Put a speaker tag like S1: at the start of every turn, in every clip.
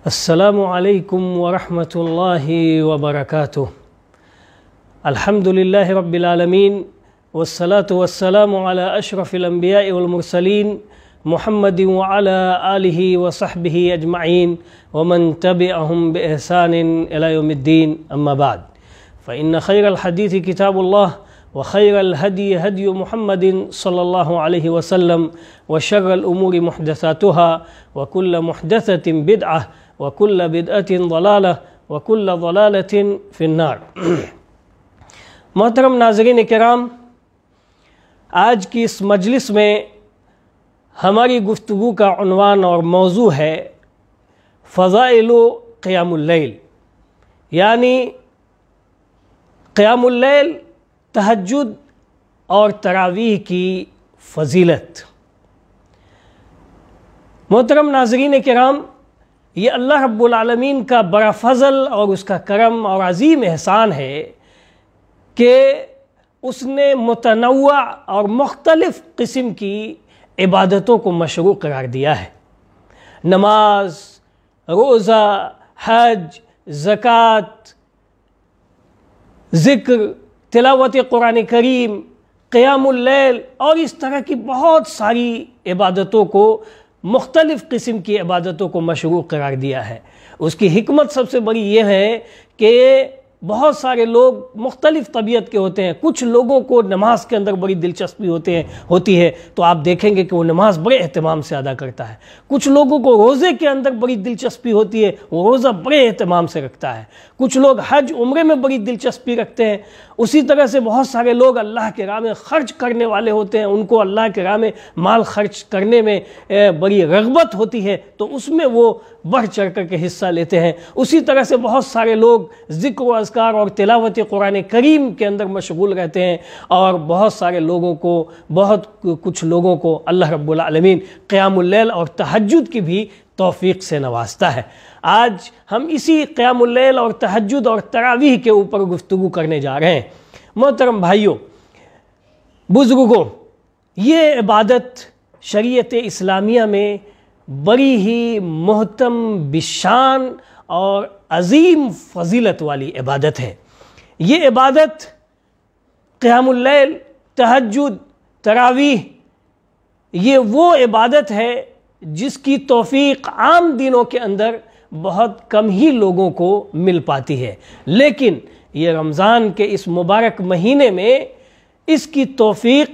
S1: السلام علیکم ورحمۃ اللہ وبرکاتہ۔ الحمد للہ رب العالمین والصلاة والسلام علی اشرف الانبیاء والمرسلین محمد وعلی آلہ وصحبہ اجمعین ومن تبعہم بإحسان الی یوم الدین، اما بعد فإن خیر الحدیث کتاب اللہ وخیر الہدی ہدی محمد صلی اللہ علیہ وسلم وشر الامور محدثاتها وکل محدثۃ بدعہ وَكُلَّ بِدْعَةٍ ضَلَالَةٍ وَكُلَّ ضَلَالَةٍ فِي النَّارِ۔ محترم ناظرین کرام، آج کی اس مجلس میں ہماری گفتگو کا عنوان اور موضوع ہے فضائل قیام اللیل، یعنی قیام اللیل، تہجد اور تراویح کی فضیلت۔ محترم ناظرین کرام، یہ اللہ رب العالمین کا بڑا فضل اور اس کا کرم اور عظیم احسان ہے کہ اس نے متنوع اور مختلف قسم کی عبادتوں کو مشروع قرار دیا ہے۔ نماز، روزہ، حج، زکوٰۃ، ذکر، تلاوت قرآن کریم، قیام اللیل اور اس طرح کی بہت ساری عبادتوں کو، مختلف قسم کی عبادتوں کو مشروع قرار دیا ہے۔ اس کی حکمت سب سے بڑی یہ ہے کہ بہت سارے لوگ مختلف طبیعت کے ہوتے ہیں۔ کچھ لوگوں کو نماز کے اندر بڑی دلچسپی ہوتی ہے تو آپ دیکھیں گے کہ وہ نماز بڑے اہتمام سے ادا کرتا ہے۔ کچھ لوگوں کو روزے کے اندر بڑی دلچسپی ہوتی ہے، وہ روزہ بڑے اہتمام سے رکھتا ہے۔ کچھ لوگ حج عمرے میں بڑی دلچسپی رکھتے ہیں۔ اسی طرح سے بہت سارے لوگ اللہ کے راہ میں خرچ کرنے والے ہوتے ہیں، ان کو اللہ کے راہ میں مال خرچ کرنے میں بڑی رغبت ہوتی ہے تو اس میں وہ بڑھ چڑھ کر کے حصہ لیتے ہیں۔ اسی طرح سے بہت سارے لوگ ذکر و اذکار اور تلاوت قرآن کریم کے اندر مشغول رہتے ہیں، اور بہت سارے لوگوں کو، کچھ لوگوں کو اللہ رب العالمین قیام اللیل اور تہجد کی بھی توفیق سے نوازتا ہے۔ آج ہم اسی قیام اللیل اور تہجد اور تراویح کے اوپر گفتگو کرنے جا رہے ہیں۔ محترم بھائیوں، بزرگوں، یہ عبادت شریعت اسلامیہ میں بڑی ہی محتم بشان اور عظیم فضیلت والی عبادت ہے۔ یہ عبادت قیام اللیل، تہجد، تراویح، یہ وہ عبادت ہے جس کی توفیق عام دنوں کے اندر بہت کم ہی لوگوں کو مل پاتی ہے، لیکن یہ رمضان کے اس مبارک مہینے میں اس کی توفیق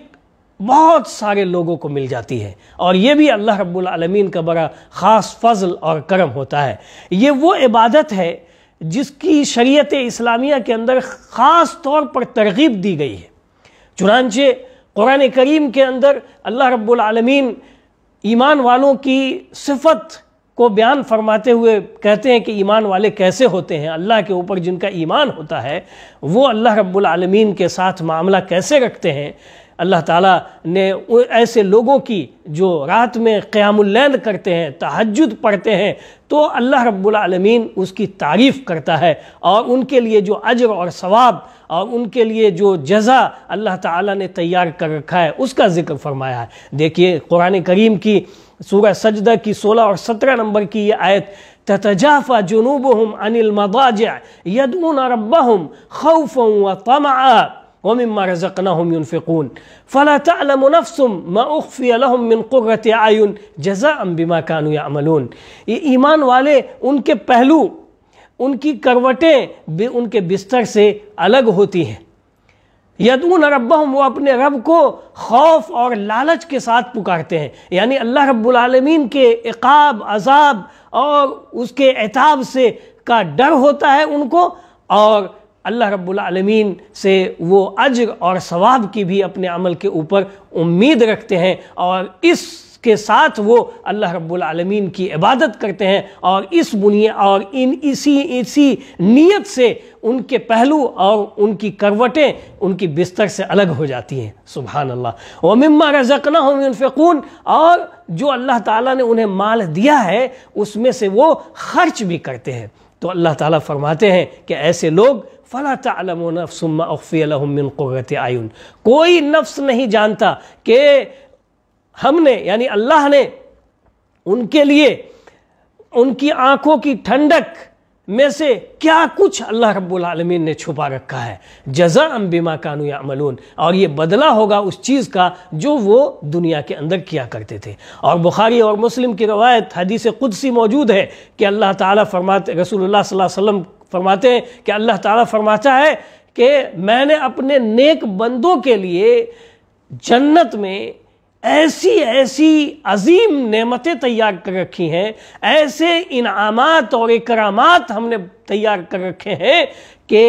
S1: بہت سارے لوگوں کو مل جاتی ہے، اور یہ بھی اللہ رب العالمین کا بڑا خاص فضل اور کرم ہوتا ہے۔ یہ وہ عبادت ہے جس کی شریعت اسلامیہ کے اندر خاص طور پر ترغیب دی گئی ہے۔ چنانچہ قرآن کریم کے اندر اللہ رب العالمین ایمان والوں کی صفت کو بیان فرماتے ہوئے کہتے ہیں کہ ایمان والے کیسے ہوتے ہیں، اللہ کے اوپر جن کا ایمان ہوتا ہے وہ اللہ رب العالمین کے ساتھ معاملہ کیسے رکھتے ہیں۔ اللہ تعالیٰ نے ایسے لوگوں کی جو رات میں قیام اللیل کرتے ہیں، تہجد پڑھتے ہیں، تو اللہ رب العالمین اس کی تعریف کرتا ہے، اور ان کے لیے جو اجر اور ثواب اور ان کے لیے جو جزا اللہ تعالیٰ نے تیار کر رکھا ہے اس کا ذکر فرمایا ہے۔ دیکھیے قرآن کریم کی سورہ سجدہ کی 16 اور 17 نمبر کی یہ آیت، تتجافى جنوبهم عن المضاجع يدعون ربهم خوفا وطمعا ومما رزقناهم ينفقون فلا تعلم نفس ما اخفي لهم من قرة اعين جزاء بما كانوا يعملون۔ یہ ایمان والے، ان کے پہلو، ان کی کروٹیں ان کے بستر سے الگ ہوتی ہیں۔ یدعون ربہم، وہ اپنے رب کو خوف اور لالچ کے ساتھ پکارتے ہیں، یعنی اللہ رب العالمین کے عقاب، عذاب اور اس کے عتاب سے کا ڈر ہوتا ہے ان کو، اور اللہ رب العالمین سے وہ اجر اور ثواب کی بھی اپنے عمل کے اوپر امید رکھتے ہیں، اور اس کے ساتھ وہ اللہ رب العالمین کی عبادت کرتے ہیں، اور اس بنیاد اور اسی نیت سے ان کے پہلو اور ان کی کروٹیں ان کی بستر سے الگ ہو جاتی ہیں۔ سبحان اللہ۔ وَمِمَّا رَزَقْنَاهُمْ يُنْفِقُونَ، اور جو اللہ تعالیٰ نے انہیں مال دیا ہے اس میں سے وہ خرچ بھی کرتے ہیں۔ تو اللہ تعالیٰ فرماتے ہیں کہ ایسے لوگ فَلَا تَعْلَمُ نَفْسٌ مَّا أُخْفِيَ لَهُم مِّن قُرَّةِ أَعْيُن، کوئی نفس نہیں جانتا کہ ہم نے، یعنی اللہ نے ان کے لیے ان کی آنکھوں کی ٹھنڈک میں سے کیا کچھ اللہ رب العالمین نے چھپا رکھا ہے، جزاء بما کانوا یعملون، اور یہ بدلہ ہوگا اس چیز کا جو وہ دنیا کے اندر کیا کرتے تھے۔ اور بخاری اور مسلم کی روایت حدیث قدسی موجود ہے کہ اللہ تعالیٰ فرماتے، رسول اللہ صلی اللہ علیہ وسلم فرماتے ہیں کہ اللہ تعالیٰ فرماتا ہے کہ میں نے اپنے نیک بندوں کے لیے جنت میں ایسی ایسی عظیم نعمتیں تیار کر رکھی ہیں، ایسے انعامات اور اکرامات ہم نے تیار کر رکھے ہیں کہ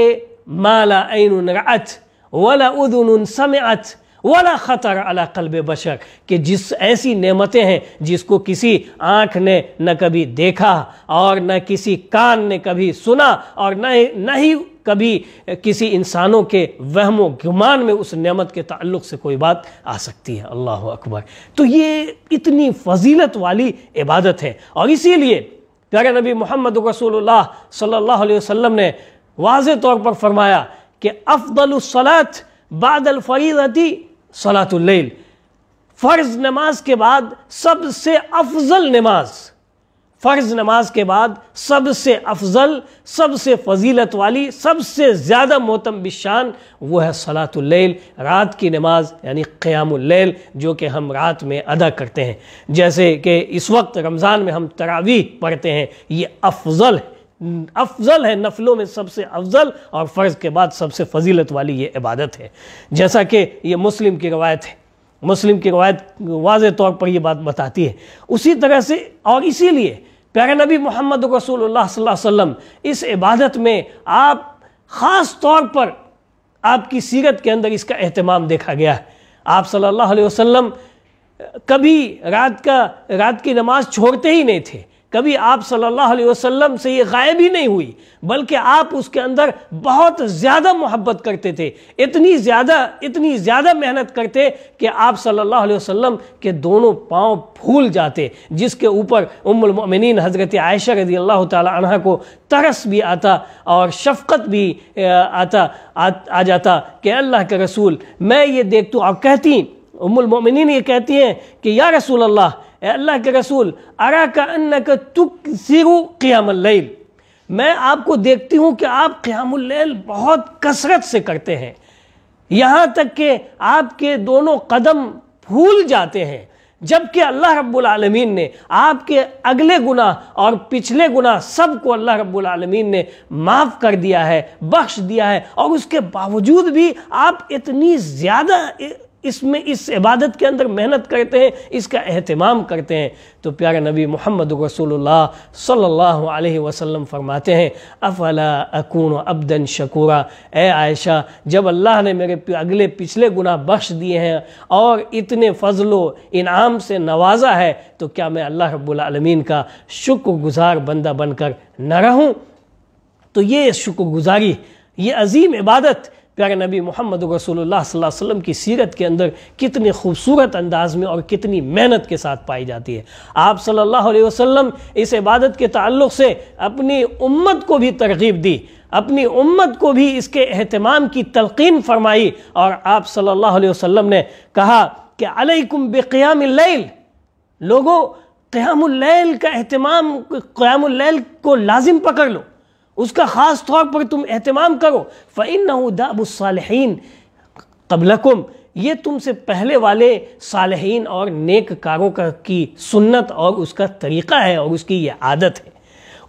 S1: ما لا عین رأت ولا اذن سمعت ولا خطر علی قلب بشر، کہ جس ایسی نعمتیں ہیں جس کو کسی آنکھ نے نہ کبھی دیکھا اور نہ کسی کان نے کبھی سنا اور نہ ہی کبھی کسی انسانوں کے وہم و گمان میں اس نعمت کے تعلق سے کوئی بات آ سکتی ہے۔ اللہ اکبر۔ تو یہ اتنی فضیلت والی عبادت ہے، اور اسی لیے پیارے نبی محمد رسول اللہ صلی اللہ علیہ وسلم نے واضح طور پر فرمایا کہ افضل الصلاۃ بعد الفریضۃ صلاۃ اللیل، فرض نماز کے بعد سب سے افضل نماز، فرض نماز کے بعد سب سے افضل، سب سے فضیلت والی، سب سے زیادہ محترم بالشان وہ ہے صلاۃ اللیل، رات کی نماز یعنی قیام اللیل، جو کہ ہم رات میں ادا کرتے ہیں۔ جیسے کہ اس وقت رمضان میں ہم تراویح پڑھتے ہیں، یہ افضل ہے، نفلوں میں سب سے افضل اور فرض کے بعد سب سے فضیلت والی یہ عبادت ہے، جیسا کہ یہ مسلم کی روایت ہے۔ مسلم کی روایت واضح طور پر یہ بات بتاتی ہے۔ اسی طرح سے اور اسی لیے پیارے نبی محمد رسول اللہ صلی اللہ علیہ وسلم اس عبادت میں آپ خاص طور پر آپ کی سیرت کے اندر اس کا اہتمام دیکھا گیا ہے۔ آپ صلی اللہ علیہ وسلم کبھی رات کی نماز چھوڑتے ہی نہیں تھے، کبھی آپ صلی اللہ علیہ وسلم سے یہ غائب ہی نہیں ہوئی، بلکہ آپ اس کے اندر بہت زیادہ محبت کرتے تھے، اتنی زیادہ محنت کرتے کہ آپ صلی اللہ علیہ وسلم کے دونوں پاؤں پھول جاتے، جس کے اوپر ام المؤمنین حضرت عائشہ رضی اللہ تعالی عنہ کو ترس بھی آتا اور شفقت بھی آ جاتا کہ اللہ کے رسول میں یہ دیکھتا ہوں، اور کہتی ام المؤمنین یہ کہتی ہیں کہ یا رسول اللہ، اے اللہ کے رسول، اراک انک تکثر قیام اللیل، میں آپ کو دیکھتی ہوں کہ آپ قیام اللیل بہت کثرت سے کرتے ہیں، یہاں تک کہ آپ کے دونوں قدم پھول جاتے ہیں، جبکہ اللہ رب العالمین نے آپ کے اگلے گناہ اور پچھلے گناہ سب کو اللہ رب العالمین نے معاف کر دیا ہے، بخش دیا ہے، اور اس کے باوجود بھی آپ اتنی زیادہ اس عبادت کے اندر محنت کرتے ہیں، اس کا اہتمام کرتے ہیں۔ تو پیارے نبی محمد رسول اللہ صلی اللہ علیہ وسلم فرماتے ہیں افلا اکون عبدا شکورا، اے عائشہ، جب اللہ نے میرے اگلے پچھلے گناہ بخش دیے ہیں اور اتنے فضل و انعام سے نوازا ہے، تو کیا میں اللہ رب العالمین کا شکر گزار بندہ بن کر نہ رہوں؟ تو یہ شکر گزاری، یہ عظیم عبادت پیارے نبی محمد رسول اللہ صلی اللہ علیہ وسلم کی سیرت کے اندر کتنے خوبصورت انداز میں اور کتنی محنت کے ساتھ پائی جاتی ہے۔ آپ صلی اللہ علیہ وسلم اس عبادت کے تعلق سے اپنی امت کو بھی ترغیب دی، اپنی امت کو بھی اس کے اہتمام کی تلقین فرمائی، اور آپ صلی اللہ علیہ وسلم نے کہا کہ علیکم بقیام اللیل، لوگو قیام اللیل کا اہتمام، قیام اللیل کو لازم پکڑ لو، اس کا خاص طور پر تم اہتمام کرو۔ فَإِنَّهُ دَأْبُ الصَّالِحِينَ قَبْلَكُمْ، یہ تم سے پہلے والے صالحین اور نیک کاروں کی سنت اور اس کا طریقہ ہے اور اس کی یہ عادت ہے۔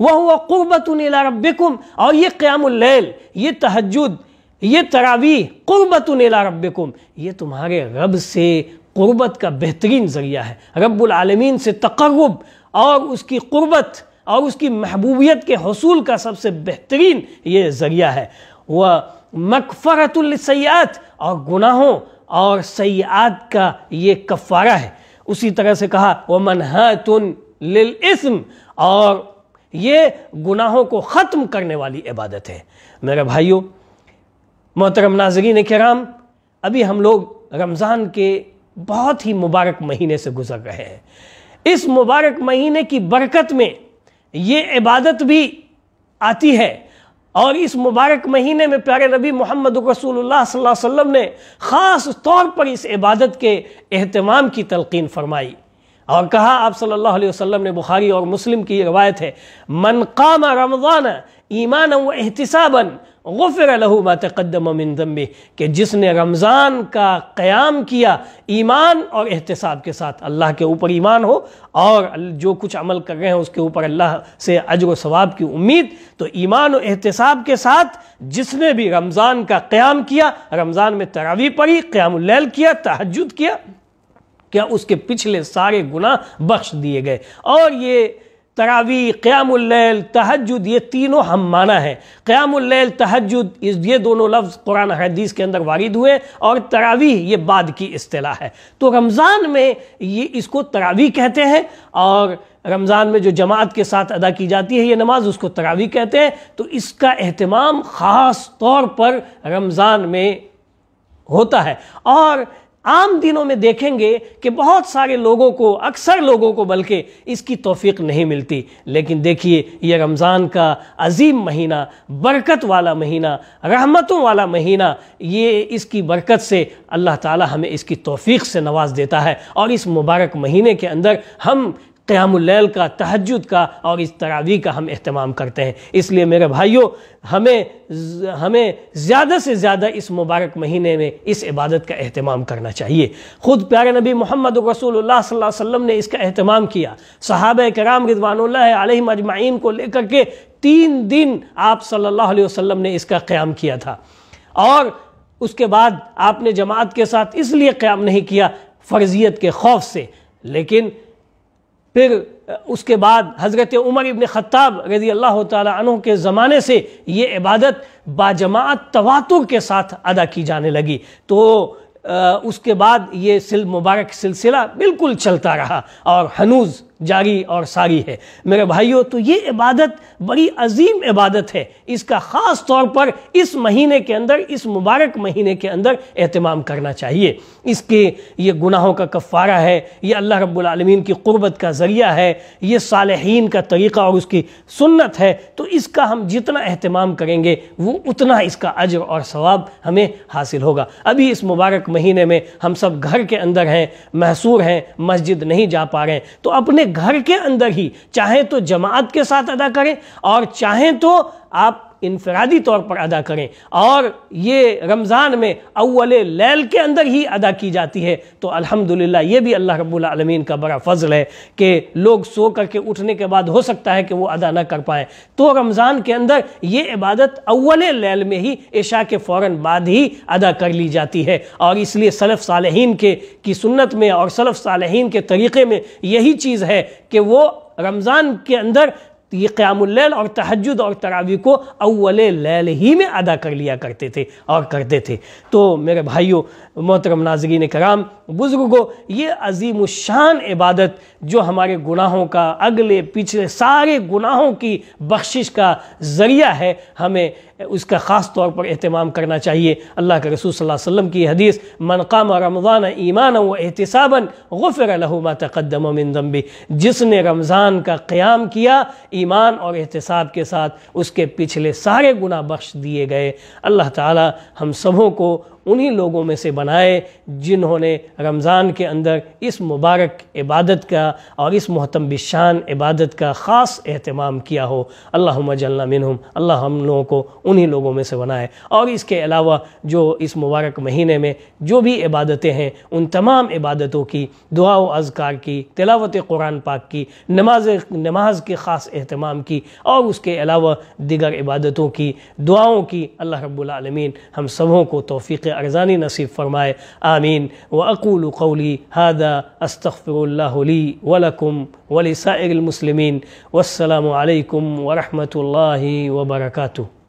S1: وَهُوَ قُرْبَةٌ إِلَىٰ رَبِّكُمْ، اور یہ قیام اللیل، یہ تہجد، یہ تراویح، قُرْبَةٌ إِلَىٰ رَبِّكُمْ، یہ تمہارے رب سے قربت کا بہترین ذریعہ ہے، رب العالمین سے تقرب اور اس کی قربت اور اس کی محبوبیت کے حصول کا سب سے بہترین یہ ذریعہ ہے۔ وَمَغْفَرَةٌ لِلسَّیِّئَاتِ، اور گناہوں اور سیئات کا یہ کفارہ ہے۔ اسی طرح سے کہا وَمَنْہَاتٌ لِلْإِثْمِ، اور یہ گناہوں کو ختم کرنے والی عبادت ہے۔ میرے بھائیوں، محترم ناظرین کرام، ابھی ہم لوگ رمضان کے بہت ہی مبارک مہینے سے گزر رہے ہیں۔ اس مبارک مہینے کی برکت میں یہ عبادت بھی آتی ہے، اور اس مبارک مہینے میں پیارے نبی محمد رسول اللہ صلی اللہ علیہ وسلم نے خاص طور پر اس عبادت کے اہتمام کی تلقین فرمائی، اور کہا آپ صلی اللہ علیہ وسلم نے، بخاری اور مسلم کی یہ روایت ہے، من قام رمضان ایمانا و احتسابا غفر له ما تقدم من ذنبه، کہ جس نے رمضان کا قیام کیا ایمان اور احتساب کے ساتھ، اللہ کے اوپر ایمان ہو اور جو کچھ عمل کر رہے ہیں اس کے اوپر اللہ سے اجر و ثواب کی امید، تو ایمان و احتساب کے ساتھ جس نے بھی رمضان کا قیام کیا، رمضان میں تراویح پڑھی، قیام اللیل کیا، تہجد کیا، کیا اس کے پچھلے سارے گناہ بخش دیے گئے۔ اور یہ تراویح، قیام اللیل، تہجد، یہ تینوں ہم معنی ہیں۔ قیام اللیل، تہجد، یہ دونوں لفظ قرآن حدیث کے اندر وارد ہوئے، اور تراویح یہ بعد کی اصطلاح ہے۔ تو رمضان میں یہ اس کو تراویح کہتے ہیں، اور رمضان میں جو جماعت کے ساتھ ادا کی جاتی ہے یہ نماز، اس کو تراویح کہتے ہیں۔ تو اس کا اہتمام خاص طور پر رمضان میں ہوتا ہے۔ اور عام دنوں میں دیکھیں گے کہ بہت سارے لوگوں کو، اکثر لوگوں کو بلکہ اس کی توفیق نہیں ملتی، لیکن دیکھیے یہ رمضان کا عظیم مہینہ، برکت والا مہینہ، رحمتوں والا مہینہ، یہ اس کی برکت سے اللہ تعالی ہمیں اس کی توفیق سے نواز دیتا ہے، اور اس مبارک مہینے کے اندر ہم قیام اللیل کا، تہجد کا اور اس تراویح کا ہم اہتمام کرتے ہیں۔ اس لیے میرے بھائیوں، ہمیں زیادہ سے زیادہ اس مبارک مہینے میں اس عبادت کا اہتمام کرنا چاہیے۔ خود پیارے نبی محمد رسول اللہ صلی اللہ علیہ وسلم نے اس کا اہتمام کیا، صحابہ کرام رضوان اللہ علیہم اجمعین کو لے کر کے 3 دن آپ صلی اللہ علیہ وسلم نے اس کا قیام کیا تھا، اور اس کے بعد آپ نے جماعت کے ساتھ اس لیے قیام نہیں کیا فرضیت کے خوف سے، لیکن پھر اس کے بعد حضرت عمر ابن خطاب رضی اللہ تعالی عنہ کے زمانے سے یہ عبادت باجماعت تواتر کے ساتھ ادا کی جانے لگی، تو اس کے بعد یہ مبارک سلسلہ بالکل چلتا رہا اور ہنوز جاری اور ساری ہے۔ میرے بھائیوں، تو یہ عبادت بڑی عظیم عبادت ہے، اس کا خاص طور پر اس مہینے کے اندر، اس مبارک مہینے کے اندر اہتمام کرنا چاہیے۔ اس کے یہ گناہوں کا کفارہ ہے، یہ اللہ رب العالمین کی قربت کا ذریعہ ہے، یہ صالحین کا طریقہ اور اس کی سنت ہے، تو اس کا ہم جتنا اہتمام کریں گے وہ اتنا اس کا اجر اور ثواب ہمیں حاصل ہوگا۔ ابھی اس مبارک مہینے میں ہم سب گھر کے اندر ہیں، محصور ہیں، مسجد نہیں جا پا رہے ہیں، تو اپنے گھر کے اندر ہی چاہیں تو جماعت کے ساتھ ادا کریں اور چاہیں تو آپ انفرادی طور پر ادا کریں، اور یہ رمضان میں اول لیل کے اندر ہی ادا کی جاتی ہے، تو الحمدللہ یہ بھی اللہ رب العالمین کا بڑا فضل ہے کہ لوگ سو کر کے اٹھنے کے بعد ہو سکتا ہے کہ وہ ادا نہ کر پائیں، تو رمضان کے اندر یہ عبادت اول لیل میں ہی عشاء کے فوراً بعد ہی ادا کر لی جاتی ہے۔ اور اس لیے سلف صالحین کی سنت میں اور سلف صالحین کے طریقے میں یہی چیز ہے کہ وہ رمضان کے اندر یہ قیام اللیل اور تہجد اور تراویح کو اول لیل ہی میں ادا کر لیا کرتے تھے اور کرتے تھے۔ تو میرے بھائیوں، محترم ناظرین کرام، بزرگوں، یہ عظیم الشان عبادت جو ہمارے گناہوں کا، اگلے پچھلے سارے گناہوں کی بخشش کا ذریعہ ہے، ہمیں اس کا خاص طور پر اہتمام کرنا چاہیے۔ اللہ کے رسول صلی اللہ علیہ وسلم کی حدیث، من قام رمضان ایمانا و احتسابا غفر له ما تقدم من ذنبه، جس نے رمضان کا قیام کیا ایمان اور احتساب کے ساتھ، اس کے پچھلے سارے گناہ بخش دیے گئے۔ اللہ تعالی ہم سبوں کو انہی لوگوں میں سے بنائے جنہوں نے رمضان کے اندر اس مبارک عبادت کا اور اس محتم بالشان عبادت کا خاص اہتمام کیا ہو۔ اللہم اجعلنا منہم، اللہ ہم لوگوں کو انہی لوگوں میں سے بنائے۔ اور اس کے علاوہ جو اس مبارک مہینے میں جو بھی عبادتیں ہیں، ان تمام عبادتوں کی، دعا و اذکار کی، تلاوت قرآن پاک کی، نماز کے خاص اہتمام کی، اور اس کے علاوہ دیگر عبادتوں کی، دعاؤں کی، اللہ رب العالمین ہم سبوں کو توفیق ارزانی نصیب فرمائے، آمین۔ وأقول قولی هذا استغفر اللہ لی ولکم ولسائر المسلمین، والسلام علیکم ورحمۃ اللہ وبرکاتہ۔